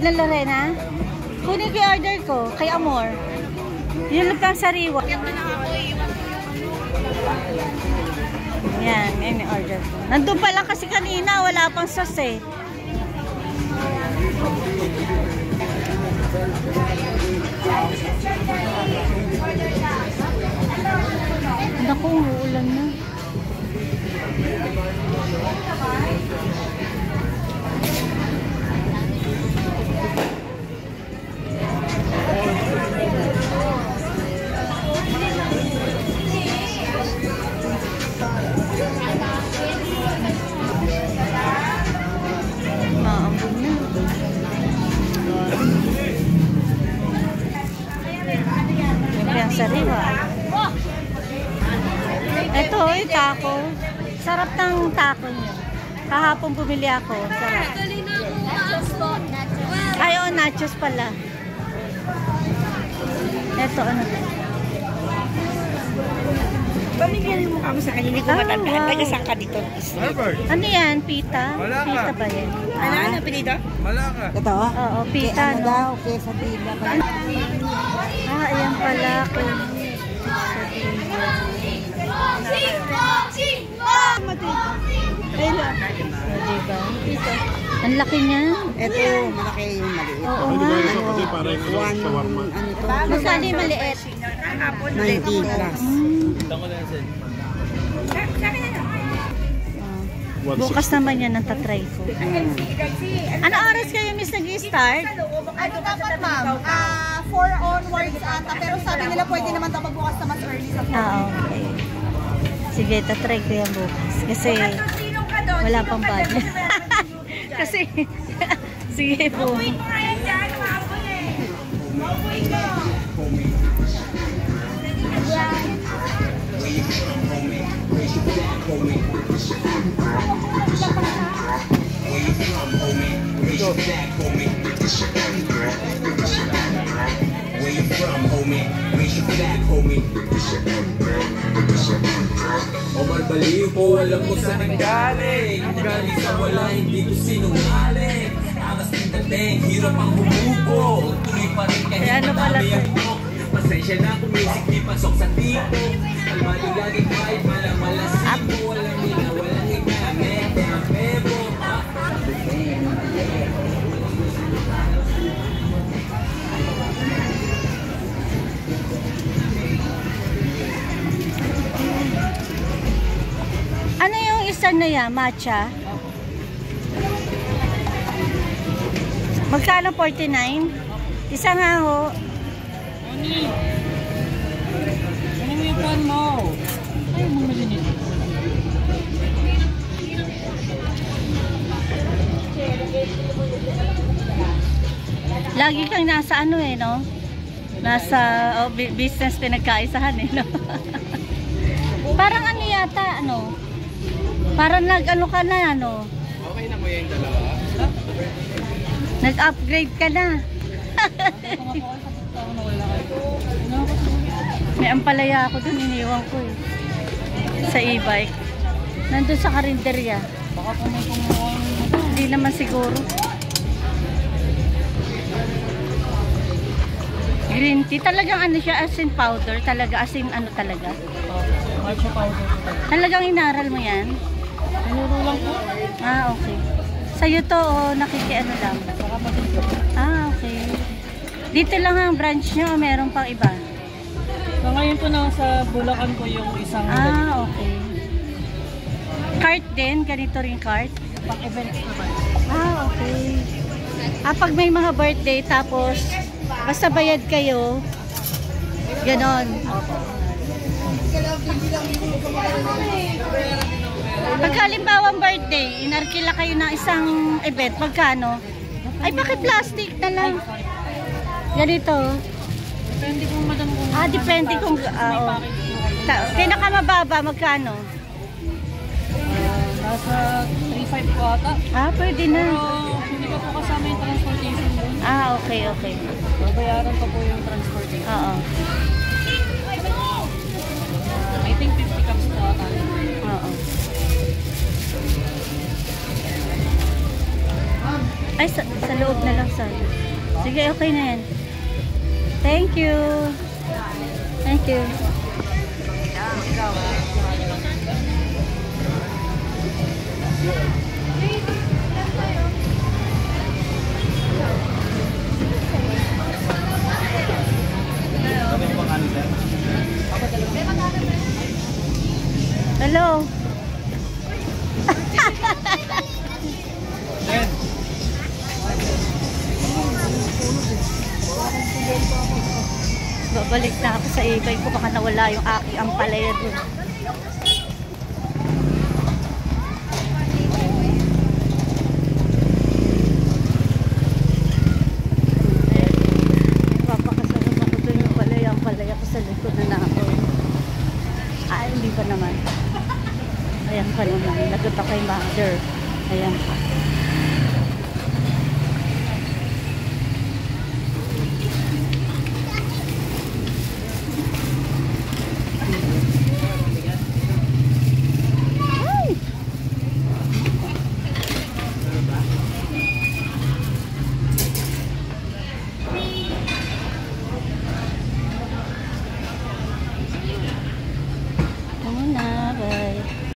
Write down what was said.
na Lorena? Kunin ko yung order ko, kay Amor. Yun lang pang sariwa. Yan, yan yung order ko. Nandun pala kasi kanina, wala pang sauce eh. Naku, uulan na. Maambog na. Yung sariwa. Ito, yung taco. Sarap ng taco niya. Kahapon bumili ako. Sarap. Ay, oh, nachos pala. Ito, ano to? Pamilyanin mo kamo sa kanya. Hindi ko matandaan. Taga saan ka dito? Ano yan? Pita? Pita ba yan? Ano pinito? Malaka. Ito? Oo, pita, no? Okay, sa dila. Ah, ayan pala. Diba? Ang laki niya. Ito, malaki yung maliit. Oo nga. Kasi parang shawarma. Ano to? Magkano yung maliit? 90 plus. Bukas naman yan ang tatry ko. Ano oras kayo, miss, nag-start? Ano dapat, ma'am? 4 onwards ata. Pero sabi nila pwede naman daw magbukas na mas early sa 4. Okay. Sige, tatry ko yan bukas. Kasi wala pang budget. Kasi, sige po. Omar Baliw po, alam mo saan nanggaling. Galing sa wala, hindi ko sinungaling. Angas ng dating, hirap ang humubo. Tuloy pa rin kahit madami ang buhok. Pasensya na kung may sikli pasok sa tipo. Almado laging kahit malamalasin mo. Walang nila, walang ikamit. Ang bebo. Ano yung isa na yan? Matcha? Magkano? 49? Isa nga ho. Ano mo yung pan mo? Ay, mo malinit. Lagi kang nasa ano eh, no? Nasa business pinagkaisahan eh, no? Parang ano yata, ano? Parang nag-ano ka na, ano? Okay na mo yung dalawa? Nag-upgrade ka na. May ampalaya ako dun, iniwan ko eh. Sa e-bike. Nandun sa karinderya. Baka kung may kumuha. Hindi naman siguro. Green tea. Talagang ano siya, as in powder. Talaga, as in ano talaga. Matcha powder. Talagang inaral mo yan? Tinuro lang po. Ah, okay. Sa'yo to, o nakikiano lang? Saka pa dito. Ah, okay. Dito lang ang branch nyo, o meron pang iba? So ngayon po nasa Bulacan po yung isang Ah, okay. Cart din? Ganito rin cart? pang-events naman. Ah, okay. Ah, pag may mga birthday, tapos basta bayad kayo, ganon. Pagka halimbawang birthday, inarkila kayo ng isang event, magkano? Ay, bakit plastic na lang? Ganito. Depende kung madam kung... Ah, depende kung... oh. Pinakamababa, magkano? Nasa 3.5 po ata. Ah, pwede na. Pero hindi pa po kasama yung transportation doon. Ah, okay, okay. Babayaran pa po yung transportation. Oo. I think 50 cups po ata. Oo. Ay, sa loob na lang sana. Sige, okay na yan. Thank you. Thank you. Hello. Babalik na ako sa eBay ko, baka nawala yung aking ampalaya dun.